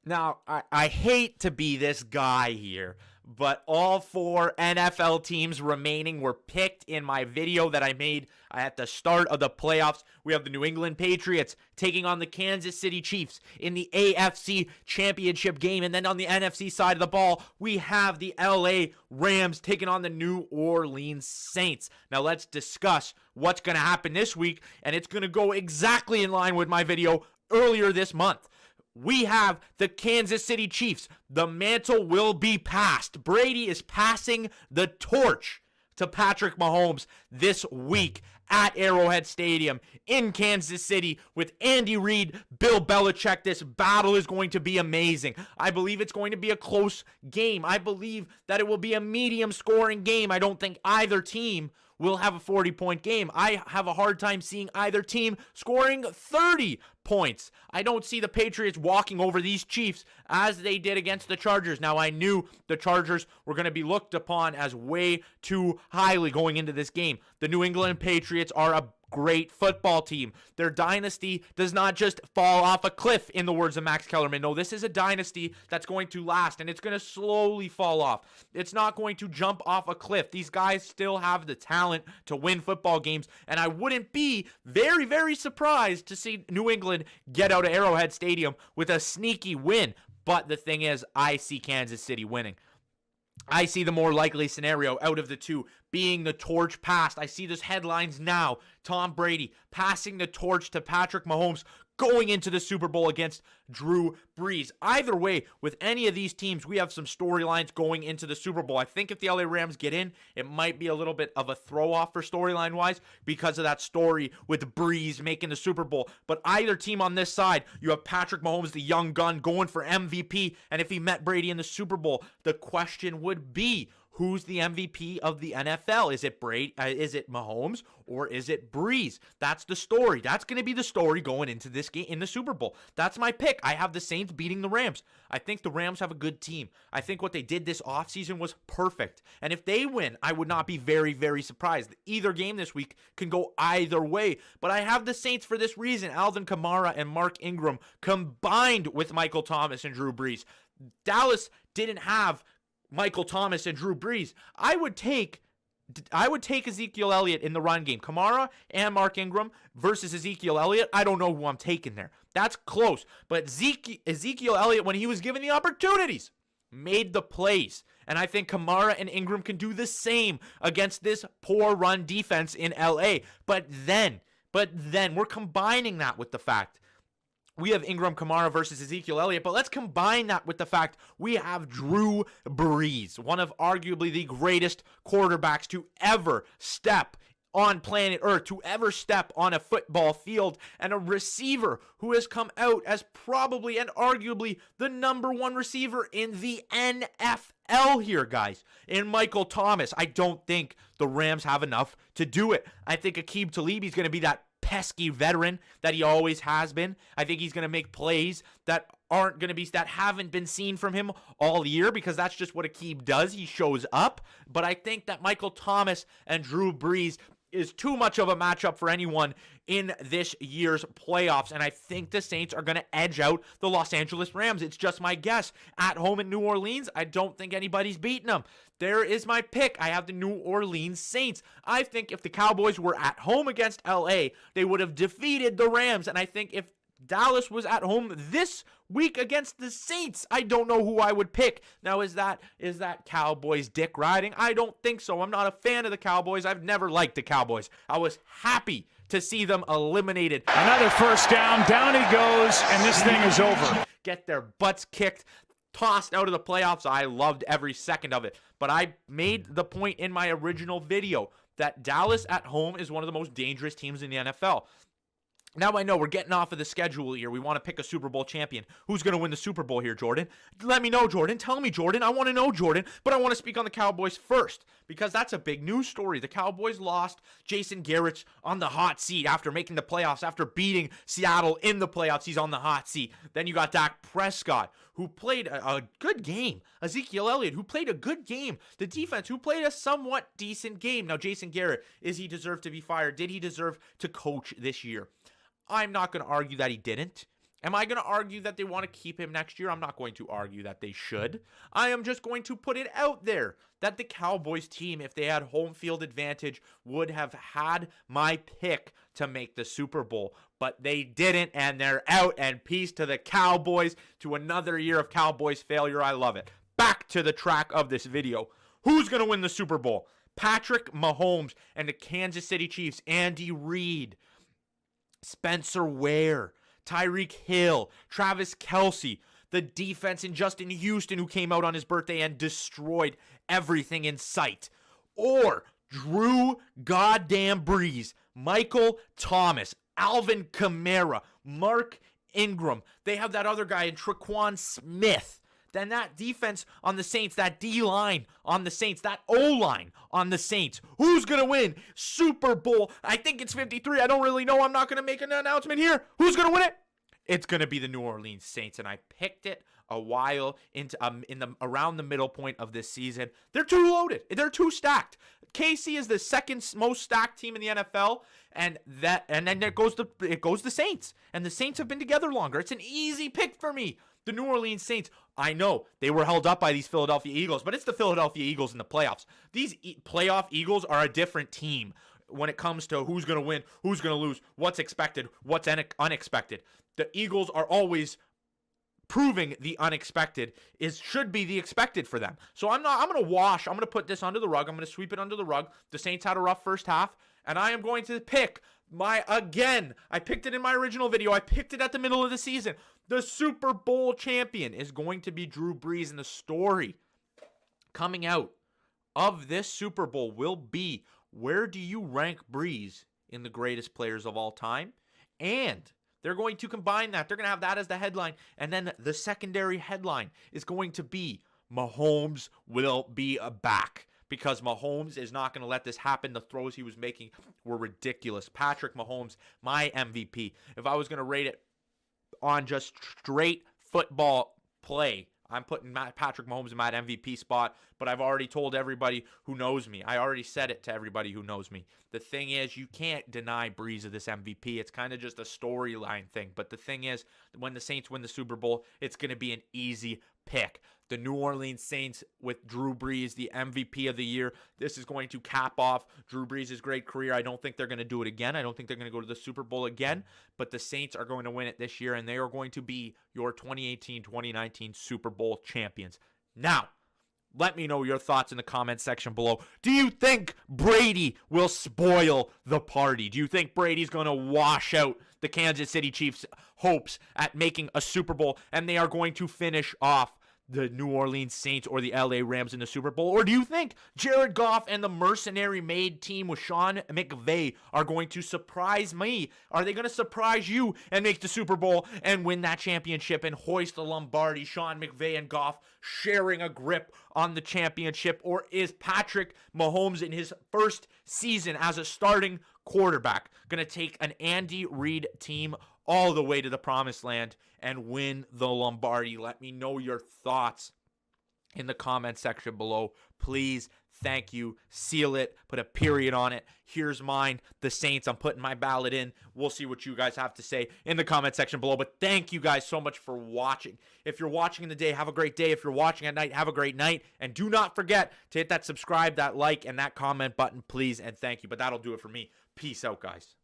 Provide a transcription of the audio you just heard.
Now, I hate to be this guy here, but all four NFL teams remaining were picked in my video that I made at the start of the playoffs. We have the New England Patriots taking on the Kansas City Chiefs in the AFC Championship game. And then on the NFC side of the ball, we have the LA Rams taking on the New Orleans Saints. Now, let's discuss what's going to happen this week, and it's going to go exactly in line with my video earlier this month. We have the Kansas City Chiefs. The mantle will be passed. Brady is passing the torch to Patrick Mahomes this week at Arrowhead Stadium in Kansas City with Andy Reid, Bill Belichick. This battle is going to be amazing. I believe it's going to be a close game. I believe that it will be a medium scoring game. I don't think either team will have a 40-point game. I have a hard time seeing either team scoring 30 points. I don't see the Patriots walking over these Chiefs as they did against the Chargers. Now, I knew the Chargers were going to be looked upon as way too highly going into this game. The New England Patriots are a great football team. Their dynasty does not just fall off a cliff, in the words of Max Kellerman. No, this is a dynasty that's going to last, and it's going to slowly fall off. It's not going to jump off a cliff. These guys still have the talent to win football games, and I wouldn't be very, very surprised to see New England get out of Arrowhead Stadium with a sneaky win. But the thing is, I see Kansas City winning. I see the more likely scenario out of the two being the torch passed. I see those headlines now. Tom Brady passing the torch to Patrick Mahomes going into the Super Bowl against Drew Brees. Either way, with any of these teams, we have some storylines going into the Super Bowl. I think if the LA Rams get in, it might be a little bit of a throw-off for storyline-wise because of that story with Brees making the Super Bowl. But either team on this side, you have Patrick Mahomes, the young gun, going for MVP. And if he met Brady in the Super Bowl, the question would be, who's the MVP of the NFL? Is it Brady? Is it Mahomes or is it Brees? That's the story. That's going to be the story going into this game in the Super Bowl. That's my pick. I have the Saints beating the Rams. I think the Rams have a good team. I think what they did this offseason was perfect. And if they win, I would not be very, very surprised. Either game this week can go either way. But I have the Saints for this reason. Alvin Kamara and Mark Ingram combined with Michael Thomas and Drew Brees. Dallas didn't have Michael Thomas and Drew Brees. I would take Ezekiel Elliott in the run game. Kamara and Mark Ingram versus Ezekiel Elliott. I don't know who I'm taking there. That's close. But Ezekiel Elliott, when he was given the opportunities, made the plays. And I think Kamara and Ingram can do the same against this poor run defense in LA. But then we're combining that with the fact we have Ingram, Kamara versus Ezekiel Elliott, but let's combine that with the fact we have Drew Brees, one of arguably the greatest quarterbacks to ever step on planet Earth, to ever step on a football field, and a receiver who has come out as probably and arguably the number one receiver in the NFL here, guys. In Michael Thomas, I don't think the Rams have enough to do it. I think Aqib Talib is going to be that pesky veteran that he always has been. I think he's going to make plays that haven't been seen from him all year, because that's just what Aqib does. He shows up. But I think that Michael Thomas and Drew Brees is too much of a matchup for anyone in this year's playoffs. And I think the Saints are going to edge out the Los Angeles Rams. It's just my guess. At home in New Orleans, I don't think anybody's beating them. There is my pick. I have the New Orleans Saints. I think if the Cowboys were at home against LA, they would have defeated the Rams. And I think if Dallas was at home this week against the Saints, I don't know who I would pick. Now, is that Cowboys dick riding? I don't think so. I'm not a fan of the Cowboys. I've never liked the Cowboys. I was happy to see them eliminated. Another first down. Down he goes, and this thing is over. Get their butts kicked, tossed out of the playoffs. I loved every second of it. But I made the point in my original video that Dallas at home is one of the most dangerous teams in the NFL. Now I know we're getting off of the schedule here. We want to pick a Super Bowl champion. Who's going to win the Super Bowl here, Jordan? Let me know, Jordan. Tell me, Jordan. I want to know, Jordan. But I want to speak on the Cowboys first, because that's a big news story. The Cowboys lost Jason Garrett on the hot seat after making the playoffs, after beating Seattle in the playoffs. He's on the hot seat. Then you got Dak Prescott, who played a good game. Ezekiel Elliott, who played a good game. The defense, who played a somewhat decent game. Now, Jason Garrett, is he deserved to be fired? Did he deserve to coach this year? I'm not going to argue that he didn't. Am I going to argue that they want to keep him next year? I'm not going to argue that they should. I am just going to put it out there that the Cowboys team, if they had home field advantage, would have had my pick to make the Super Bowl. But they didn't, and they're out. And peace to the Cowboys, to another year of Cowboys failure. I love it. Back to the track of this video. Who's going to win the Super Bowl? Patrick Mahomes and the Kansas City Chiefs. Andy Reid, Spencer Ware, Tyreek Hill, Travis Kelce, the defense in Justin Houston, who came out on his birthday and destroyed everything in sight. Or Drew goddamn Brees, Michael Thomas, Alvin Kamara, Mark Ingram. They have that other guy in Tre'Quan Smith. Then that defense on the Saints, that D-line on the Saints, that O-line on the Saints. Who's going to win? Super Bowl. I think it's 53. I don't really know. I'm not going to make an announcement here. Who's going to win it? It's going to be the New Orleans Saints, and I picked it a while into around the middle point of this season. They're too loaded. They're too stacked. KC is the second most stacked team in the NFL, and then it goes the Saints, and the Saints have been together longer. It's an easy pick for me. The New Orleans Saints, I know they were held up by these Philadelphia Eagles, but it's the Philadelphia Eagles in the playoffs. These playoff Eagles are a different team when it comes to who's going to win, who's going to lose, what's expected, what's unexpected. The Eagles are always proving the unexpected should be the expected for them. So I'm going to put this under the rug. I'm going to sweep it under the rug. The Saints had a rough first half, and I am going to pick I picked it in my original video. I picked it at the middle of the season. The Super Bowl champion is going to be Drew Brees, and the story coming out of this Super Bowl will be, where do you rank Brees in the greatest players of all time? And they're going to combine that. They're going to have that as the headline. And then the secondary headline is going to be Mahomes will be back. Because Mahomes is not going to let this happen. The throws he was making were ridiculous. Patrick Mahomes, my MVP. If I was going to rate it on just straight football play, I'm putting Patrick Mahomes in my MVP spot, but I've already told everybody who knows me. I already said it to everybody who knows me. The thing is, you can't deny Brees of this MVP. It's kind of just a storyline thing. But the thing is, when the Saints win the Super Bowl, it's going to be an easy pick. The New Orleans Saints with Drew Brees, the MVP of the year. This is going to cap off Drew Brees' great career. I don't think they're going to do it again. I don't think they're going to go to the Super Bowl again. But the Saints are going to win it this year, and they are going to be your 2018-2019 Super Bowl champions. Now, let me know your thoughts in the comment section below. Do you think Brady will spoil the party? Do you think Brady's going to wash out the Kansas City Chiefs' hopes at making a Super Bowl, and they are going to finish off the New Orleans Saints or the LA Rams in the Super Bowl? Or do you think Jared Goff and the mercenary-made team with Sean McVay are going to surprise me? Are they going to surprise you and make the Super Bowl and win that championship and hoist the Lombardi? Sean McVay and Goff sharing a grip on the championship? Or is Patrick Mahomes in his first season as a starting quarterback going to take an Andy Reid team all the way to the promised land and win the Lombardi? Let me know your thoughts in the comment section below. Please, thank you. Seal it. Put a period on it. Here's mine. The Saints. I'm putting my ballot in. We'll see what you guys have to say in the comment section below. But thank you guys so much for watching. If you're watching in the day, have a great day. If you're watching at night, have a great night. And do not forget to hit that subscribe, that like, and that comment button, please. And thank you. But that'll do it for me. Peace out, guys.